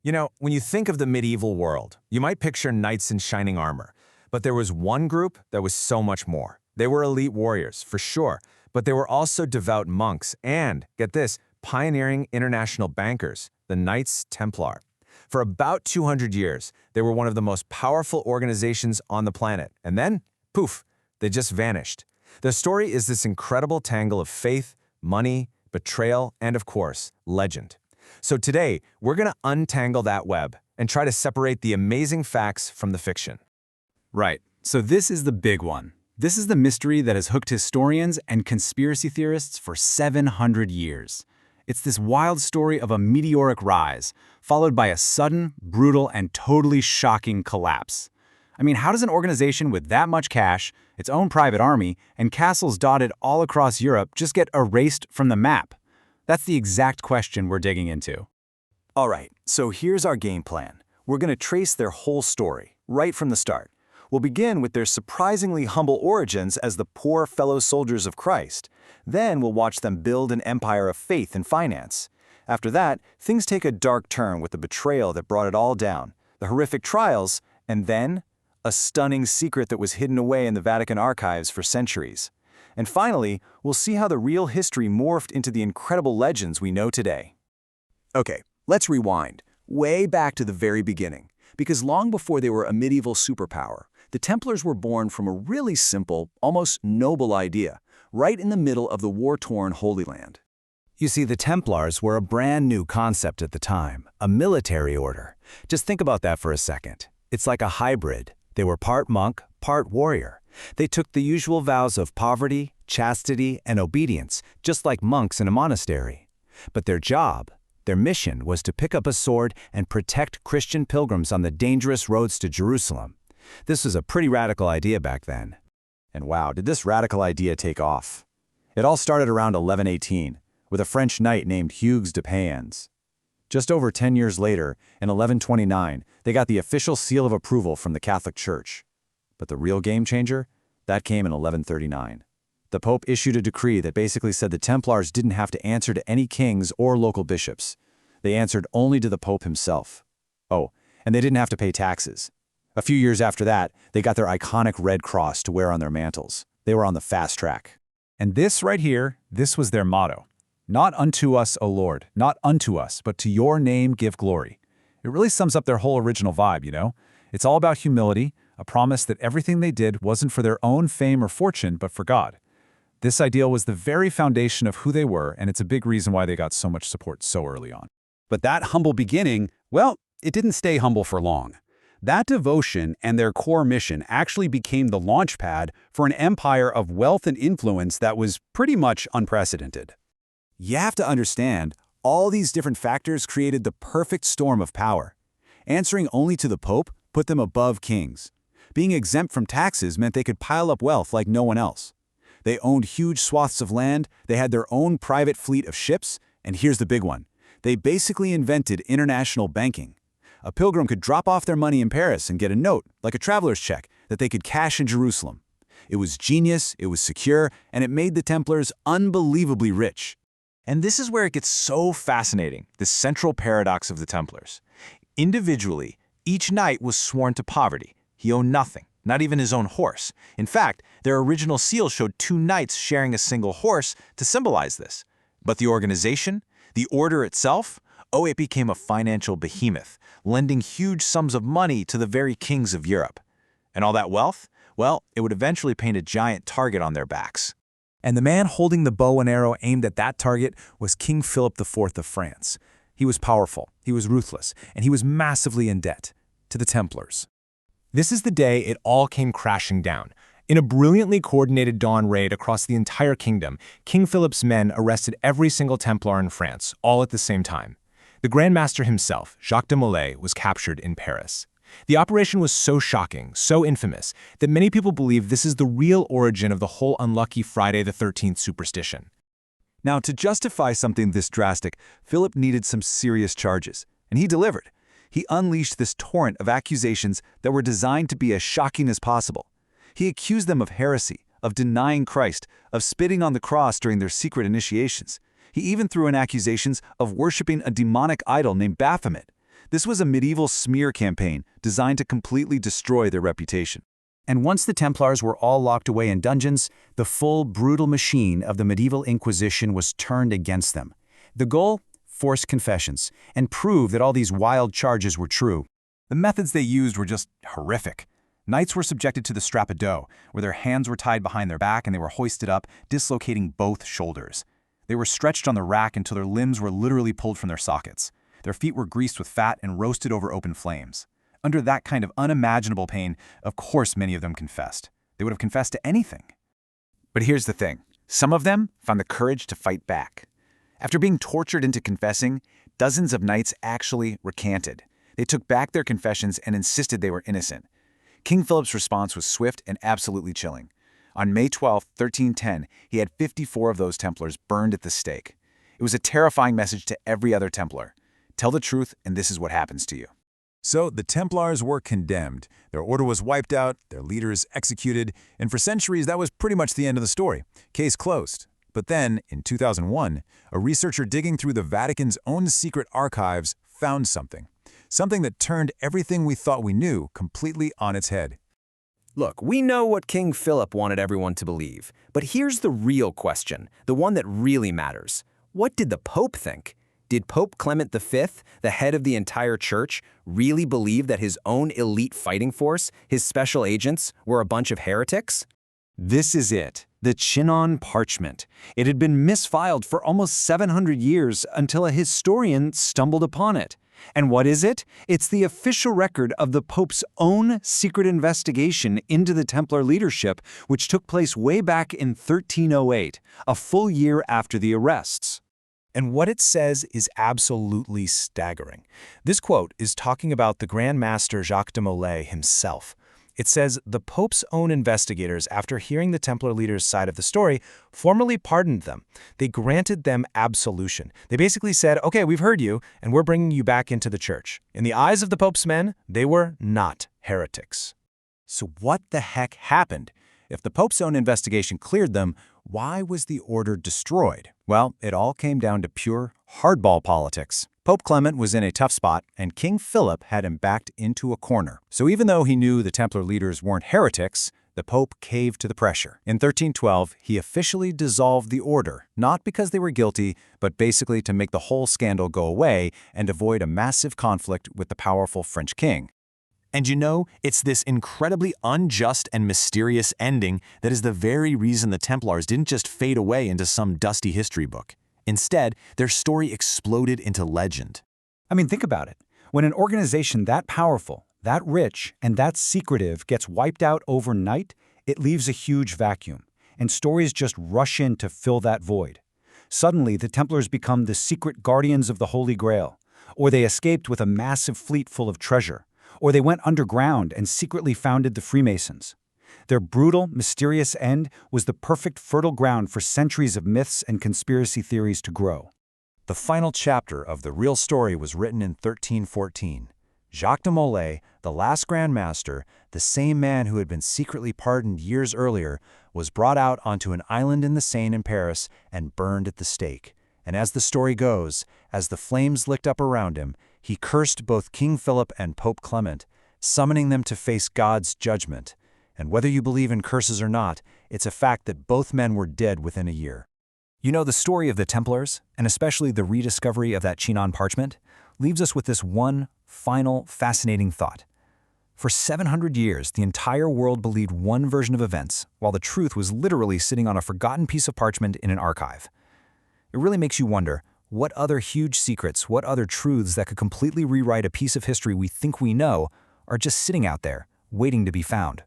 You know, when you think of the medieval world, you might picture knights in shining armor. But there was one group that was so much more. They were elite warriors, for sure, but they were also devout monks and, get this, pioneering international bankers, the Knights Templar. For about 200 years, they were one of the most powerful organizations on the planet, and then, poof, they just vanished. Their story is this incredible tangle of faith, money, betrayal, and of course, legend. So today, we're going to untangle that web and try to separate the amazing facts from the fiction. Right, so this is the big one. This is the mystery that has hooked historians and conspiracy theorists for 700 years. It's this wild story of a meteoric rise, followed by a sudden, brutal, and totally shocking collapse. I mean, how does an organization with that much cash, its own private army, and castles dotted all across Europe just get erased from the map? That's the exact question we're digging into. All right, so here's our game plan. We're going to trace their whole story, right from the start. We'll begin with their surprisingly humble origins as the poor fellow soldiers of Christ. Then we'll watch them build an empire of faith and finance. After that, things take a dark turn with the betrayal that brought it all down, the horrific trials, and then a stunning secret that was hidden away in the Vatican archives for centuries. And finally, we'll see how the real history morphed into the incredible legends we know today. Okay, let's rewind, way back to the very beginning, because long before they were a medieval superpower, the Templars were born from a really simple, almost noble idea, right in the middle of the war-torn Holy Land. You see, the Templars were a brand new concept at the time, a military order. Just think about that for a second. It's like a hybrid. They were part monk, part warrior. They took the usual vows of poverty, chastity, and obedience, just like monks in a monastery. But their job, their mission, was to pick up a sword and protect Christian pilgrims on the dangerous roads to Jerusalem. This was a pretty radical idea back then. And wow, did this radical idea take off? It all started around 1118, with a French knight named Hugues de Payens. Just over 10 years later, in 1129, they got the official seal of approval from the Catholic Church. But the real game changer? That came in 1139. The Pope issued a decree that basically said the Templars didn't have to answer to any kings or local bishops. They answered only to the Pope himself. Oh, and they didn't have to pay taxes. A few years after that, they got their iconic red cross to wear on their mantles. They were on the fast track. And this right here, this was their motto. Not unto us, O Lord, not unto us, but to your name give glory. It really sums up their whole original vibe, you know? It's all about humility, a promise that everything they did wasn't for their own fame or fortune, but for God. This ideal was the very foundation of who they were, and it's a big reason why they got so much support so early on. But that humble beginning, well, it didn't stay humble for long. That devotion and their core mission actually became the launchpad for an empire of wealth and influence that was pretty much unprecedented. You have to understand, all these different factors created the perfect storm of power. Answering only to the Pope put them above kings. Being exempt from taxes meant they could pile up wealth like no one else. They owned huge swaths of land, they had their own private fleet of ships, and here's the big one. They basically invented international banking. A pilgrim could drop off their money in Paris and get a note, like a traveler's check, that they could cash in Jerusalem. It was genius, it was secure, and it made the Templars unbelievably rich. And this is where it gets so fascinating, the central paradox of the Templars. Individually, each knight was sworn to poverty. He owned nothing, not even his own horse. In fact, their original seal showed two knights sharing a single horse to symbolize this. But the organization, the order itself, oh, it became a financial behemoth, lending huge sums of money to the very kings of Europe. And all that wealth? Well, it would eventually paint a giant target on their backs. And the man holding the bow and arrow aimed at that target was King Philip IV of France. He was powerful, he was ruthless, and he was massively in debt to the Templars. This is the day it all came crashing down. In a brilliantly coordinated dawn raid across the entire kingdom, King Philip's men arrested every single Templar in France, all at the same time. The Grand Master himself, Jacques de Molay, was captured in Paris. The operation was so shocking, so infamous, that many people believe this is the real origin of the whole unlucky Friday the 13th superstition. Now, to justify something this drastic, Philip needed some serious charges, and he delivered. He unleashed this torrent of accusations that were designed to be as shocking as possible. He accused them of heresy, of denying Christ, of spitting on the cross during their secret initiations. He even threw in accusations of worshiping a demonic idol named Baphomet. This was a medieval smear campaign designed to completely destroy their reputation. And once the Templars were all locked away in dungeons, the full, brutal machine of the medieval Inquisition was turned against them. The goal? Force confessions, and prove that all these wild charges were true. The methods they used were just horrific. Knights were subjected to the strappado, where their hands were tied behind their back and they were hoisted up, dislocating both shoulders. They were stretched on the rack until their limbs were literally pulled from their sockets. Their feet were greased with fat and roasted over open flames. Under that kind of unimaginable pain, of course many of them confessed. They would have confessed to anything. But here's the thing. Some of them found the courage to fight back. After being tortured into confessing, dozens of knights actually recanted. They took back their confessions and insisted they were innocent. King Philip's response was swift and absolutely chilling. On May 12, 1310, he had 54 of those Templars burned at the stake. It was a terrifying message to every other Templar. Tell the truth, and this is what happens to you. So the Templars were condemned. Their order was wiped out, their leaders executed, and for centuries that was pretty much the end of the story. Case closed. But then, in 2001, a researcher digging through the Vatican's own secret archives found something. Something that turned everything we thought we knew completely on its head. Look, we know what King Philip wanted everyone to believe, but here's the real question, the one that really matters. What did the Pope think? Did Pope Clement V, the head of the entire church, really believe that his own elite fighting force, his special agents, were a bunch of heretics? This is it, the Chinon Parchment. It had been misfiled for almost 700 years until a historian stumbled upon it. And what is it? It's the official record of the Pope's own secret investigation into the Templar leadership, which took place way back in 1308, a full year after the arrests. And what it says is absolutely staggering. This quote is talking about the Grand Master Jacques de Molay himself. It says the Pope's own investigators, after hearing the Templar leaders' side of the story, formally pardoned them. They granted them absolution. They basically said, okay, we've heard you, and we're bringing you back into the church. In the eyes of the Pope's men, they were not heretics. So what the heck happened? If the Pope's own investigation cleared them, why was the order destroyed? Well, it all came down to pure hardball politics. Pope Clement was in a tough spot, and King Philip had him backed into a corner. So even though he knew the Templar leaders weren't heretics, the Pope caved to the pressure. In 1312, he officially dissolved the order, not because they were guilty, but basically to make the whole scandal go away and avoid a massive conflict with the powerful French king. And you know, it's this incredibly unjust and mysterious ending that is the very reason the Templars didn't just fade away into some dusty history book. Instead, their story exploded into legend. I mean, think about it. When an organization that powerful, that rich, and that secretive gets wiped out overnight, it leaves a huge vacuum, and stories just rush in to fill that void. Suddenly, the Templars become the secret guardians of the Holy Grail, or they escaped with a massive fleet full of treasure, or they went underground and secretly founded the Freemasons. Their brutal, mysterious end was the perfect fertile ground for centuries of myths and conspiracy theories to grow. The final chapter of the real story was written in 1314. Jacques de Molay, the last Grand Master, the same man who had been secretly pardoned years earlier, was brought out onto an island in the Seine in Paris and burned at the stake. And as the story goes, as the flames licked up around him, he cursed both King Philip and Pope Clement, summoning them to face God's judgment. And whether you believe in curses or not, it's a fact that both men were dead within a year. You know, the story of the Templars, and especially the rediscovery of that Chinon Parchment, leaves us with this one final, fascinating thought. For 700 years, the entire world believed one version of events, while the truth was literally sitting on a forgotten piece of parchment in an archive. It really makes you wonder, what other huge secrets, what other truths that could completely rewrite a piece of history we think we know, are just sitting out there, waiting to be found?